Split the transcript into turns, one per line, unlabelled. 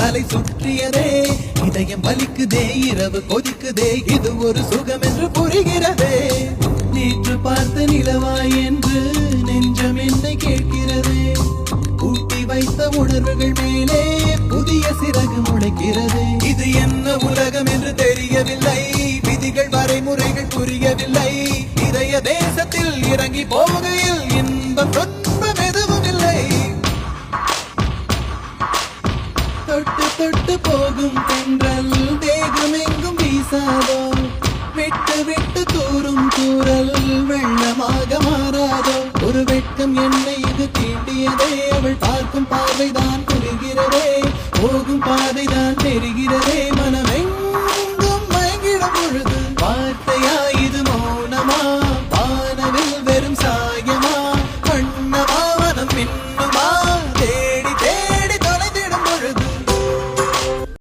தலை சுற்றியதே இதயம் வலிக்குதே இரவு கொதிக்குதே இது ஒரு சுகம் என்று புரிகிறதே நேற்று பார்த்த நிலவாய் என்று நெஞ்சம் என்னை கேட்கிறதே ஊட்டி வைத்த உணர்வுகள் மேலே புதிய சிறகு முளைக்கிறது இது என்ன உலகம் என்று தெரியவில்லை விதிகள் வரைமுறைகள் புரியவில்லை இதய தேசத்தில் இறங்கி போகையில் இன்பம் துன்பம் எதுவும் இல்லை தொட்டு தொட்டு போகும் தென்றல் தேகம் எங்கும் வீசாதோ விட்டு விட்டு தூரும் தூரல் வெள்ளமாக மாறாதோ ஒரு வெட்கம் என்னை இது தீண்டியதே அவள் பார்க்கும் பார்வைதான் புரிகிறதே போகும் பாதைதான் தெரிகிறதே